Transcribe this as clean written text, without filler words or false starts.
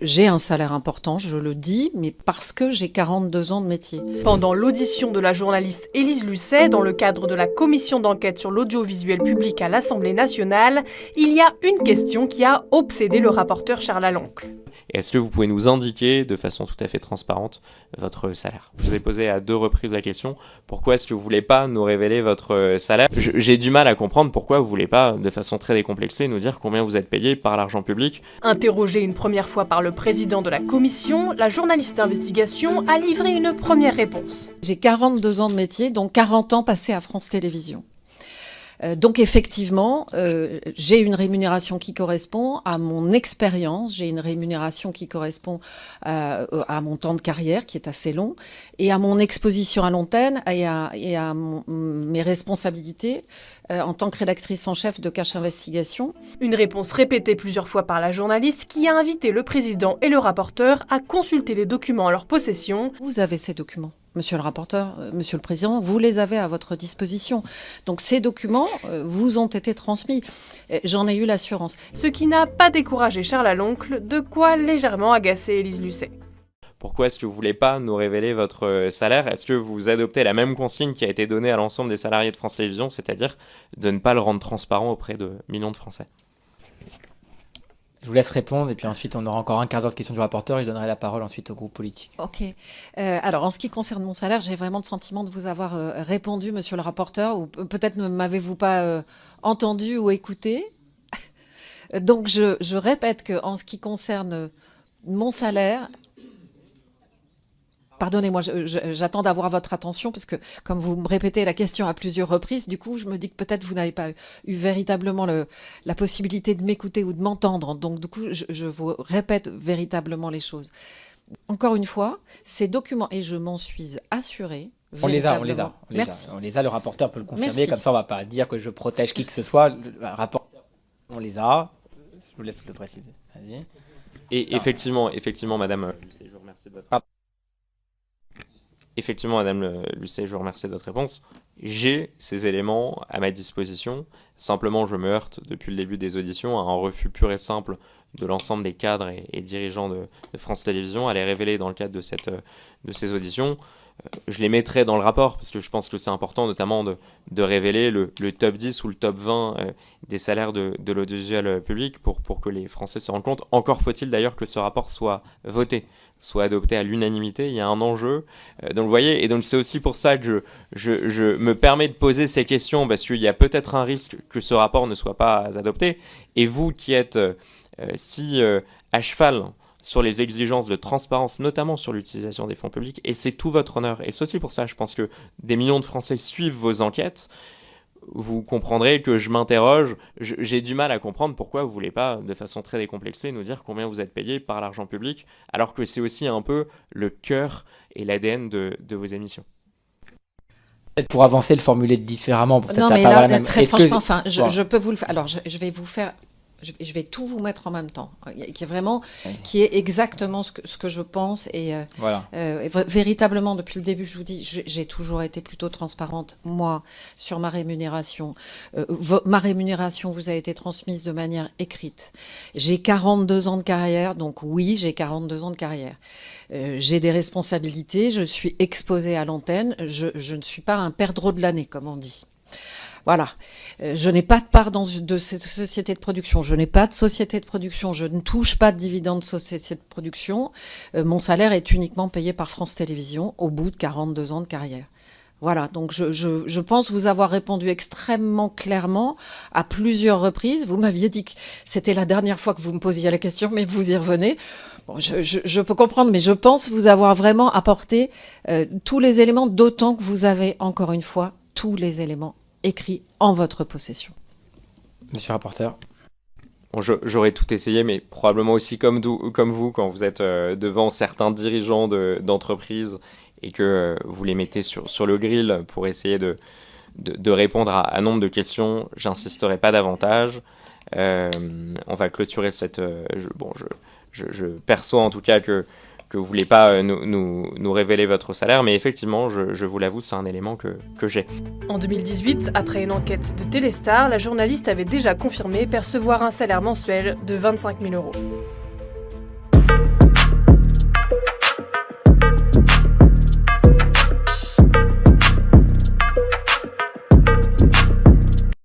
J'ai un salaire important, je le dis, mais parce que j'ai 42 ans de métier. Pendant l'audition de la journaliste Élise Lucet, dans le cadre de la commission d'enquête sur l'audiovisuel public à l'Assemblée nationale, il y a une question qui a obsédé le rapporteur Charles Aloncle. Est-ce que vous pouvez nous indiquer de façon tout à fait transparente votre salaire ? Je vous ai posé à 2 reprises la question, pourquoi est-ce que vous ne voulez pas nous révéler votre salaire ? J'ai du mal à comprendre pourquoi vous ne voulez pas, de façon très décomplexée, nous dire combien vous êtes payé par l'argent public. Interrogée une première fois par le président de la commission, la journaliste d'investigation a livré une première réponse. J'ai 42 ans de métier, donc 40 ans passés à France Télévisions. Donc effectivement, j'ai une rémunération qui correspond à mon expérience, j'ai une rémunération qui correspond à mon temps de carrière qui est assez long et à mon exposition à l'antenne et à mes responsabilités en tant que rédactrice en chef de Cache Investigation. Une réponse répétée plusieurs fois par la journaliste qui a invité le président et le rapporteur à consulter les documents en leur possession. Vous avez ces documents. Monsieur le rapporteur, monsieur le président, vous les avez à votre disposition. Donc ces documents vous ont été transmis. J'en ai eu l'assurance. Ce qui n'a pas découragé Charles Aloncle, de quoi légèrement agacer Élise Lucet. Pourquoi est-ce que vous ne voulez pas nous révéler votre salaire ? Est-ce que vous adoptez la même consigne qui a été donnée à l'ensemble des salariés de France Télévisions, c'est-à-dire de ne pas le rendre transparent auprès de millions de Français ? Je vous laisse répondre et puis ensuite on aura encore un quart d'heure de questions du rapporteur et je donnerai la parole ensuite au groupe politique. Ok. Alors en ce qui concerne mon salaire, j'ai vraiment le sentiment de vous avoir répondu, monsieur le rapporteur, ou peut-être ne m'avez-vous pas entendu ou écouté. Donc je répète qu'en ce qui concerne mon salaire, pardonnez-moi, j'attends d'avoir votre attention parce que comme vous me répétez la question à plusieurs reprises, du coup, je me dis que peut-être vous n'avez pas eu véritablement la possibilité de m'écouter ou de m'entendre. Donc, du coup, je vous répète véritablement les choses. Encore une fois, ces documents, et je m'en suis assurée. On les a. Merci. On les a, le rapporteur peut le confirmer. Merci. Comme ça, on ne va pas dire que je protège qui que ce soit. Le rapporteur, on les a. Je vous laisse le préciser. Vas-y. Et effectivement, madame Lucet, je vous remercie de votre... Effectivement, madame Lucet, je vous remercie de votre réponse. J'ai ces éléments à ma disposition. Simplement, je me heurte depuis le début des auditions à un refus pur et simple de l'ensemble des cadres et dirigeants de France Télévisions à les révéler dans le cadre de ces auditions. Je les mettrai dans le rapport parce que je pense que c'est important notamment de révéler le top 10 ou le top 20 des salaires de l'audiovisuel public pour que les Français se rendent compte. Encore faut-il d'ailleurs que ce rapport soit voté, soit adopté à l'unanimité. Il y a un enjeu. Donc vous voyez, et donc c'est aussi pour ça que je me permets de poser ces questions parce qu'il y a peut-être un risque que ce rapport ne soit pas adopté. Et vous qui êtes si à cheval sur les exigences de transparence, notamment sur l'utilisation des fonds publics, et c'est tout votre honneur. Et c'est aussi pour ça, je pense que des millions de Français suivent vos enquêtes. Vous comprendrez que je m'interroge, j'ai du mal à comprendre pourquoi vous ne voulez pas, de façon très décomplexée, nous dire combien vous êtes payé par l'argent public, alors que c'est aussi un peu le cœur et l'ADN de vos émissions. Peut-être pour avancer, le formuler différemment. Non, mais là, très franchement, enfin, je peux vous le faire. Alors, je vais vous faire... Je vais tout vous mettre en même temps, qui est exactement ce que je pense et voilà. Véritablement depuis le début, je vous dis, j'ai toujours été plutôt transparente moi sur ma rémunération. Ma rémunération vous a été transmise de manière écrite. J'ai 42 ans de carrière, donc oui, j'ai 42 ans de carrière. J'ai des responsabilités, je suis exposée à l'antenne, je ne suis pas un perdreau de l'année, comme on dit. Voilà. Je n'ai pas de part de cette société de production. Je n'ai pas de société de production. Je ne touche pas de dividendes de société de production. Mon salaire est uniquement payé par France Télévisions au bout de 42 ans de carrière. Voilà. Donc, je pense vous avoir répondu extrêmement clairement à plusieurs reprises. Vous m'aviez dit que c'était la dernière fois que vous me posiez la question, mais vous y revenez. Bon, je peux comprendre, mais je pense vous avoir vraiment apporté tous les éléments, d'autant que vous avez, encore une fois, tous les éléments écrit en votre possession. Monsieur le rapporteur. Bon, j'aurais tout essayé, mais probablement aussi comme vous, quand vous êtes devant certains dirigeants d'entreprises et que vous les mettez sur le grill pour essayer de répondre à nombre de questions, j'insisterai pas davantage. On va clôturer cette... je perçois en tout cas que vous ne voulez pas nous révéler votre salaire, mais effectivement, je vous l'avoue, c'est un élément que j'ai. En 2018, après une enquête de Téléstar, la journaliste avait déjà confirmé percevoir un salaire mensuel de 25 000 €.